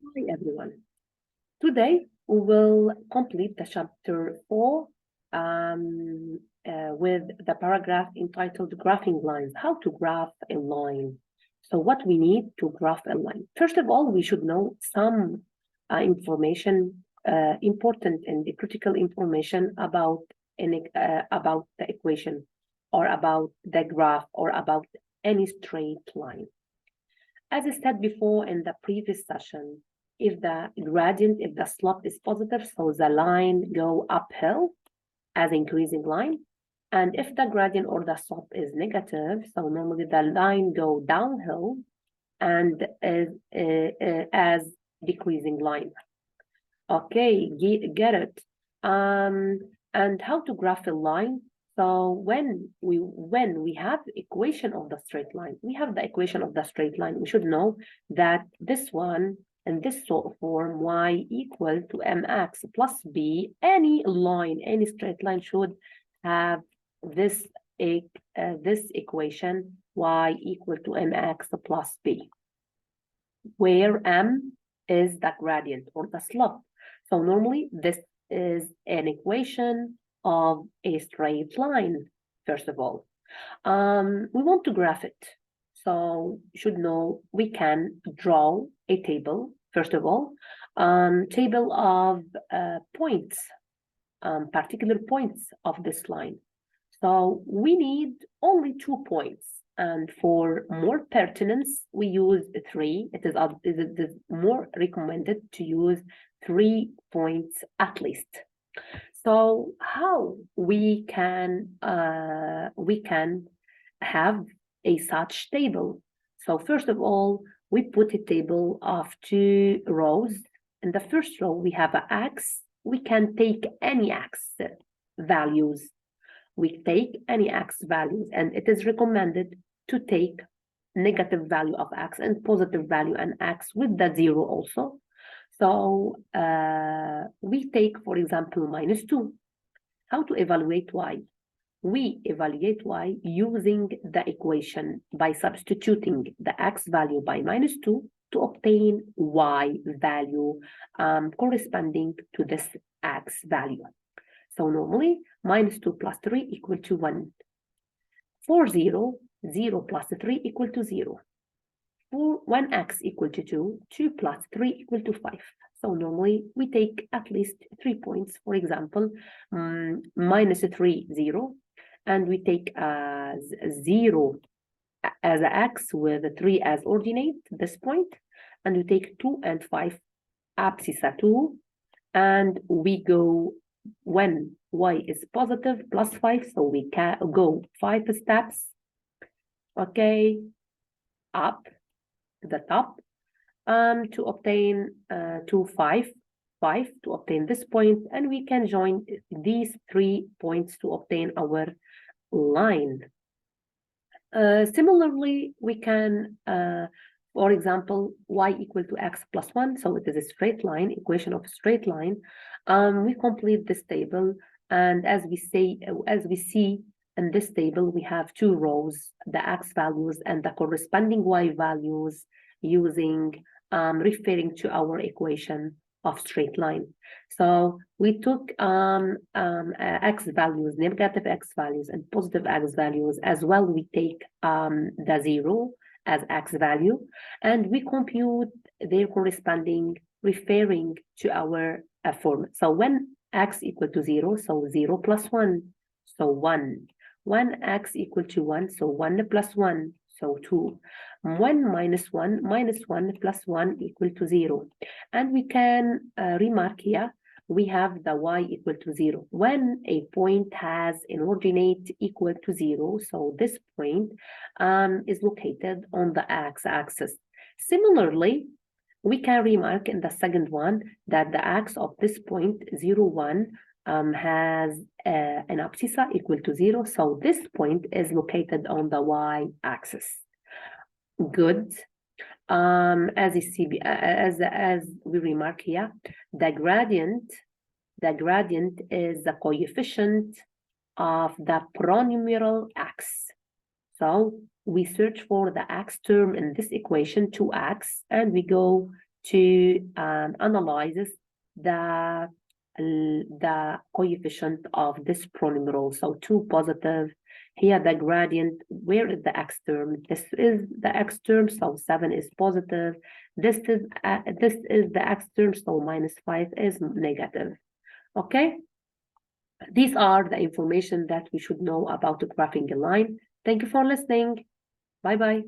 Hi everyone. Today we will complete the chapter 4 with the paragraph entitled Graphing Lines, how to graph a line. So what we need to graph a line. First of all, we should know some information, important and critical information about the equation or about the graph or about any straight line. As I said before in the previous session, if the gradient, if the slope is positive, so the line go uphill as increasing line. And if the gradient or the slope is negative, so normally the line go downhill and as decreasing line. Okay, get it. And how to graph a line? So when we have the equation of the straight line, we have the equation of the straight line. We should know that this one and this sort of form y equal to mx plus b. Any line, any straight line should have this equation y equal to mx plus b, where m is the gradient or the slope. So normally this is an equation of a straight line, first of all. We want to graph it. So you should know we can draw a table, first of all, table of points, particular points of this line. So we need only 2 points. And for more pertinence, we use 3. It is more recommended to use 3 points at least. So how we can have a such table? So first of all, we put a table of 2 rows. In the first row, we have an x. We can take any x values. We take any x values, and it is recommended to take negative value of x and positive value and x with the 0 also. So we take, for example, -2. How to evaluate y? We evaluate y using the equation by substituting the x value by -2 to obtain y value corresponding to this x value. So normally, -2 plus 3 equal to 1. For 0, 0 plus 3 equal to 0. For 1x equal to 2, 2 plus 3 equal to 5. So normally we take at least 3 points, for example, -3, 0, and we take 0 as x with 3 as ordinate, this point, and we take 2 and 5 abscissa 2, and we go when y is positive plus 5, so we can go 5 steps, okay, up to the top to obtain 5 to obtain this point, and we can join these 3 points to obtain our line. Similarly, we can for example, y equal to x plus 1, so it is a straight line, equation of a straight line. We complete this table, and as we see in this table, we have 2 rows, the x values and the corresponding y values using referring to our equation of straight line. So we took x values, negative x values and positive x values, as well we take the 0 as x value, and we compute their corresponding referring to our format. So when x equal to 0, so 0 plus 1, so 1. When x equal to 1, so 1 plus 1, so 2. When -1 plus 1 equal to 0. And we can remark here, we have the y equal to 0. When a point has an ordinate equal to 0, so this point is located on the x-axis. Similarly, we can remark in the second one that the x of this point, 0, 1, has an abscissa equal to 0, so this point is located on the y-axis. Good. As you see, as we remark here, the gradient is the coefficient of the pronumeral x. So we search for the x term in this equation, 2x, and we go to analyze the coefficient of this polymerase. So 2 positive. Here the gradient, where is the X term? This is the X term, so 7 is positive. This is the X term, so -5 is negative. Okay? These are the information that we should know about graphing a line. Thank you for listening. Bye-bye.